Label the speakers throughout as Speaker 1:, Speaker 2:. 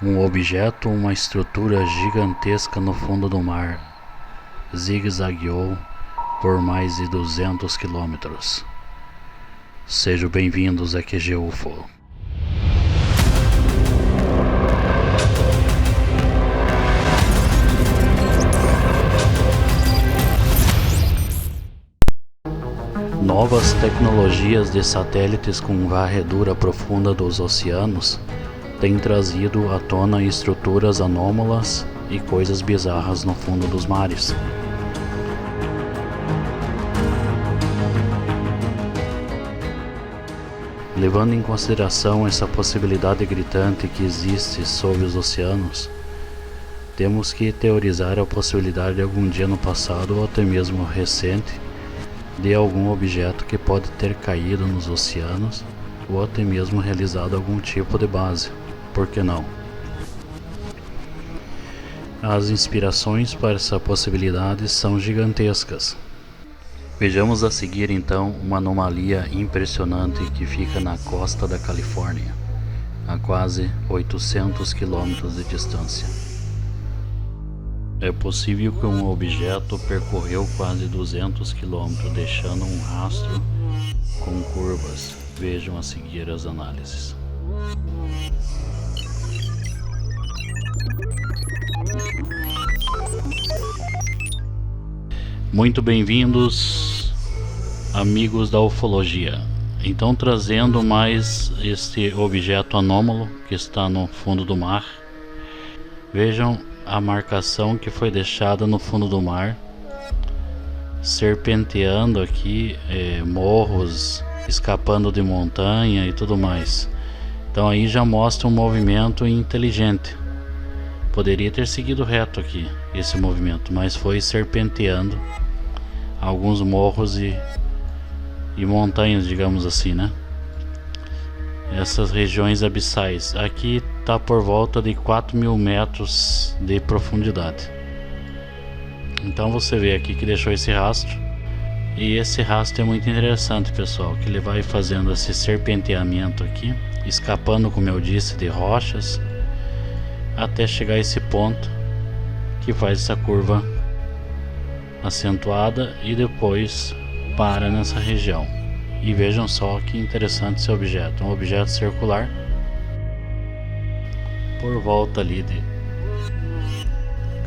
Speaker 1: Um objeto, uma estrutura gigantesca no fundo do mar, zigue-zagueou por mais de 200 quilômetros. Sejam bem-vindos a QG UFO. Novas tecnologias de satélites com varredura profunda dos oceanos têm trazido à tona estruturas anômalas e coisas bizarras no fundo dos mares. Levando em consideração essa possibilidade gritante que existe sob os oceanos, temos que teorizar a possibilidade de algum dia no passado ou até mesmo recente de algum objeto que pode ter caído nos oceanos ou até mesmo realizado algum tipo de base. Por que não? As inspirações para essa possibilidade são gigantescas. Vejamos a seguir então uma anomalia impressionante que fica na costa da Califórnia, a quase 800 quilômetros de distância. É possível que um objeto percorreu quase 200 quilômetros, deixando um rastro com curvas. Vejam a seguir as análises. Muito bem-vindos, amigos da ufologia. Então, trazendo mais este objeto anômalo que está no fundo do mar. Vejam a marcação que foi deixada no fundo do mar, serpenteando aqui morros, escapando de montanha e tudo mais. Então aí já mostra um movimento inteligente. Poderia ter seguido reto aqui esse movimento, mas foi serpenteando alguns morros e montanhas, digamos assim, né? Essas regiões abissais. Aqui está por volta de 4.000 metros de profundidade. Então você vê aqui que deixou esse rastro. E esse rastro é muito interessante, pessoal, que ele vai fazendo esse serpenteamento aqui, escapando, como eu disse, de rochas, até chegar a esse ponto que faz essa curva acentuada e depois para nessa região. E vejam só que interessante esse objeto, um objeto circular por volta ali de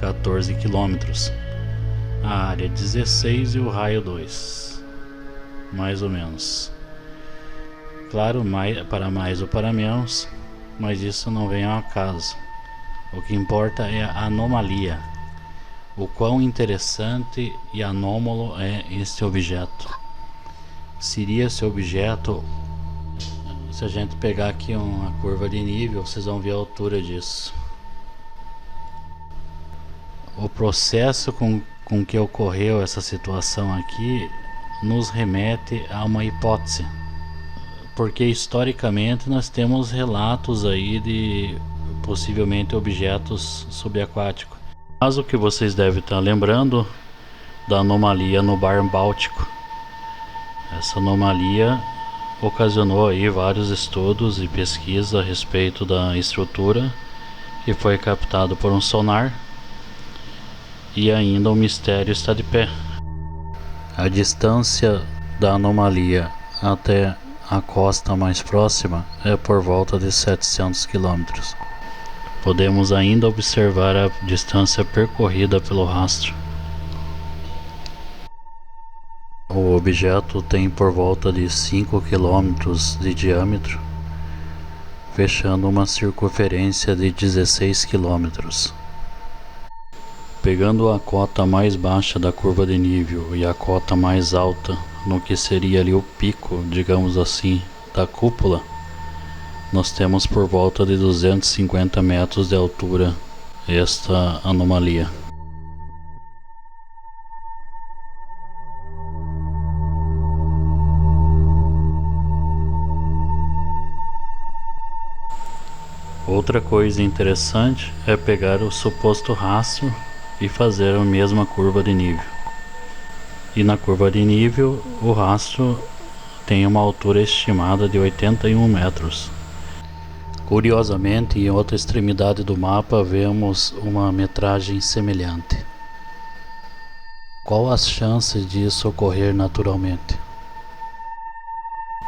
Speaker 1: 14 quilômetros, a área 16 e o raio 2, mais ou menos. Claro, para mais ou para menos, mas isso não vem ao caso. O que importa é a anomalia, o quão interessante e anômalo é este objeto. Seria esse objeto, se a gente pegar aqui uma curva de nível, vocês vão ver a altura disso. O processo com que ocorreu essa situação aqui nos remete a uma hipótese, porque historicamente nós temos relatos aí de possivelmente objetos subaquáticos. Mas o que vocês devem estar lembrando da anomalia no Mar Báltico. Essa anomalia ocasionou aí vários estudos e pesquisas a respeito da estrutura que foi captado por um sonar, e ainda o mistério está de pé. A distância da anomalia até a costa mais próxima é por volta de 700 quilômetros. Podemos ainda observar a distância percorrida pelo rastro. O objeto tem por volta de 5 km de diâmetro, fechando uma circunferência de 16 km. Pegando a cota mais baixa da curva de nível e a cota mais alta, no que seria ali o pico, digamos assim, da cúpula, nós temos por volta de 250 metros de altura esta anomalia. Outra coisa interessante é pegar o suposto rastro e fazer a mesma curva de nível. E na curva de nível, o rastro tem uma altura estimada de 81 metros. Curiosamente, em outra extremidade do mapa vemos uma metragem semelhante. Qual as chances disso ocorrer naturalmente?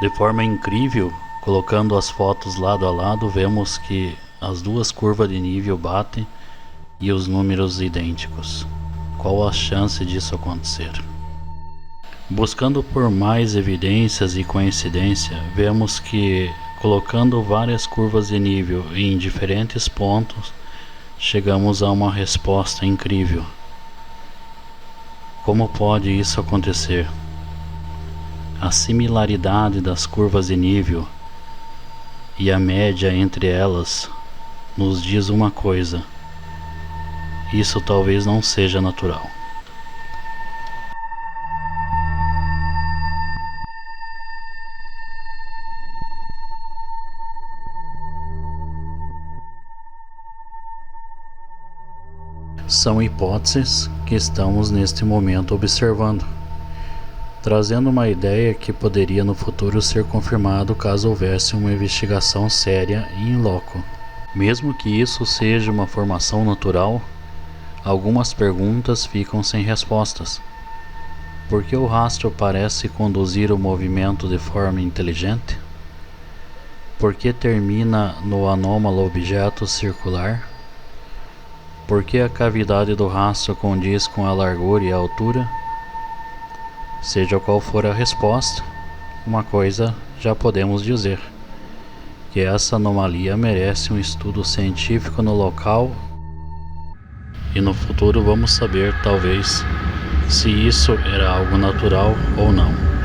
Speaker 1: De forma incrível, colocando as fotos lado a lado, vemos que as duas curvas de nível batem e os números idênticos. Qual a chance disso acontecer? Buscando por mais evidências e coincidência, vemos que, colocando várias curvas de nível em diferentes pontos, chegamos a uma resposta incrível. Como pode isso acontecer? A similaridade das curvas de nível e a média entre elas nos diz uma coisa: isso talvez não seja natural. São hipóteses que estamos neste momento observando, trazendo uma ideia que poderia no futuro ser confirmado caso houvesse uma investigação séria e in loco. Mesmo que isso seja uma formação natural, algumas perguntas ficam sem respostas. Por que o rastro parece conduzir o movimento de forma inteligente? Por que termina no anômalo objeto circular? Por que a cavidade do rastro condiz com a largura e a altura? Seja qual for a resposta, uma coisa já podemos dizer: que essa anomalia merece um estudo científico no local, e no futuro vamos saber, talvez, se isso era algo natural ou não.